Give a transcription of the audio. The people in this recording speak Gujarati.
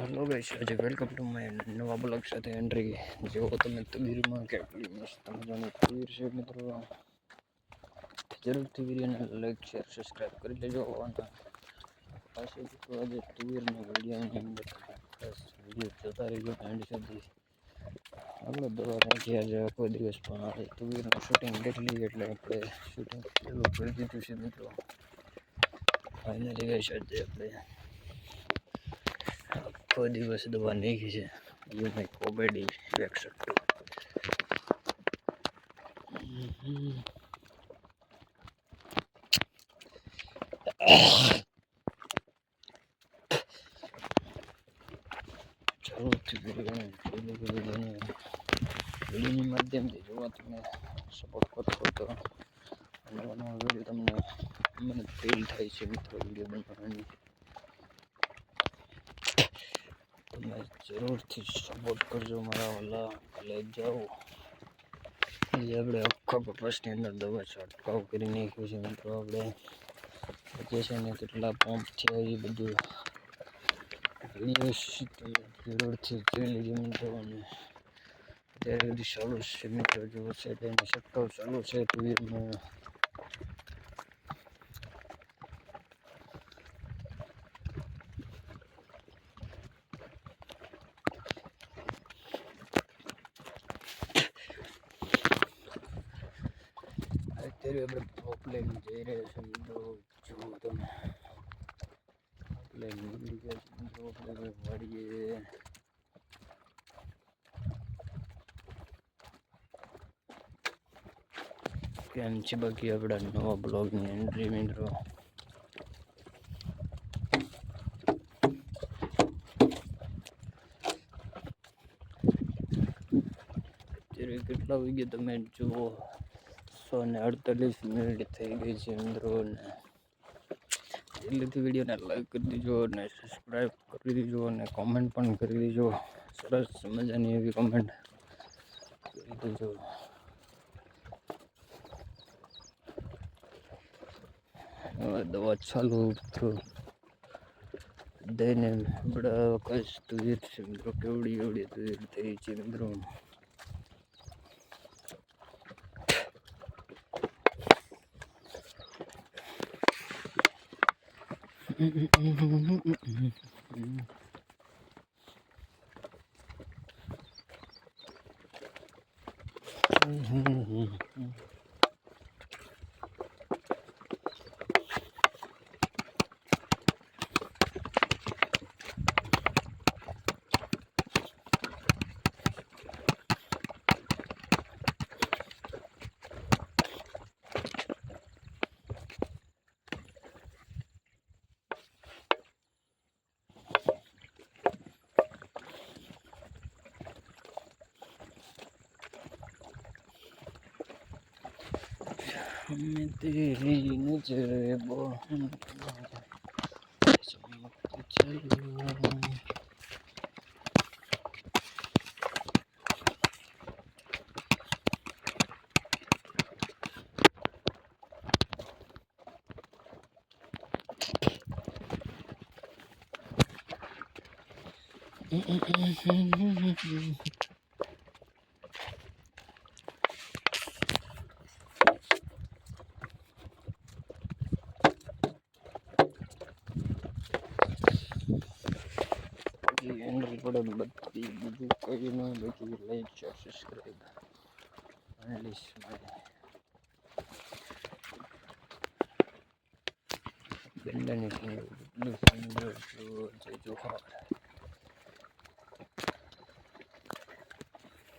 હેલો ગાઈસ, આજે વેલકમ ટુ માય નવા બ્લોગ સાથે એન્ટ્રી. જેવો તમે તબીરમાં કેટલી મસ્ત મજાની તસવીર છે મિત્રો, જરૂરથી વિડીયોને લાઈક શેર સબસ્ક્રાઈબ કરી લેજો. અને પાસે મિત્રો આજે તસવીરના વિડીયોની અંદર ખાસ વિડીયો જોતા રહીજો એન્ડ સુધી. આપણે દવા રાખી આજે આખો દિવસ, પણ આજે તસવીરનું શૂટિંગ કેટલી એટલે આપણે શૂટિંગ ચાલુ કરી દીધું છે મિત્રો. ફાઇનલી ગાઈસ આજે આપણે આખો દિવસ દવા નાખી છે. યુ કોમેડી એક્શન જરૂરથી વિડીયોની માધ્યમથી જોવા તમે સપોર્ટ કરશો તો નવા નવા વિડીયો તમને મને ફીલ થાય છે મિત્રો. વિડીયો બનાવવાની તમે જરૂરથી સપોર્ટ કરજો મારા વાલા. લઈ જાઓ આજે આપણે આખા કપાસની અંદર દવા છંટકાવ કરી નાખ્યો છે મિત્રો. આપણે જે છે ને કેટલા પંપ થયા એ બધું વિડીયો તમે જરૂરથી જોઈ લેજો મિત્રો. અને અત્યારે બધી ચાલુ છે મિત્રો, જો છે તેનો છંટકાવ ચાલુ છે તુવેરમાં. અત્યારે આપણે પ્રોબ્લેમ જઈ રહ્યા છે મિત્રો. જો તમે પ્લેન નીકળી ગયા છે મિત્રો. આપણે વાળીએ કેમ છે બાકી આપણા નવા બ્લોગની એન્ટ્રી મિત્રો. અત્યારે કેટલા વાગે તમે જુઓ, 148 થઈ ગઈ છે મિત્રો. ને જલ્દીથી વિડીયોને લાઈક કરી દીજો અને સબસ્ક્રાઈબ કરી દીજો અને કોમેન્ટ પણ કરી દીજો. સરસ મજાની એવી કોમેન્ટ કરી દીજો. હવે દવા ચાલુ તો દઈને બડા કશ તુવેર છે મિત્રો. કેવડી એવડી તુવેર થઈ છે મિત્રો. हमें तेरी नजर चमकती चलो. એન્ટ્રી પડે બધી બીજું કઈ નહીં. બાકી લાઈક શેર સબસ્ક્રાઈબ ઇંગ્લિશ બેન્ડની જય જોહાર.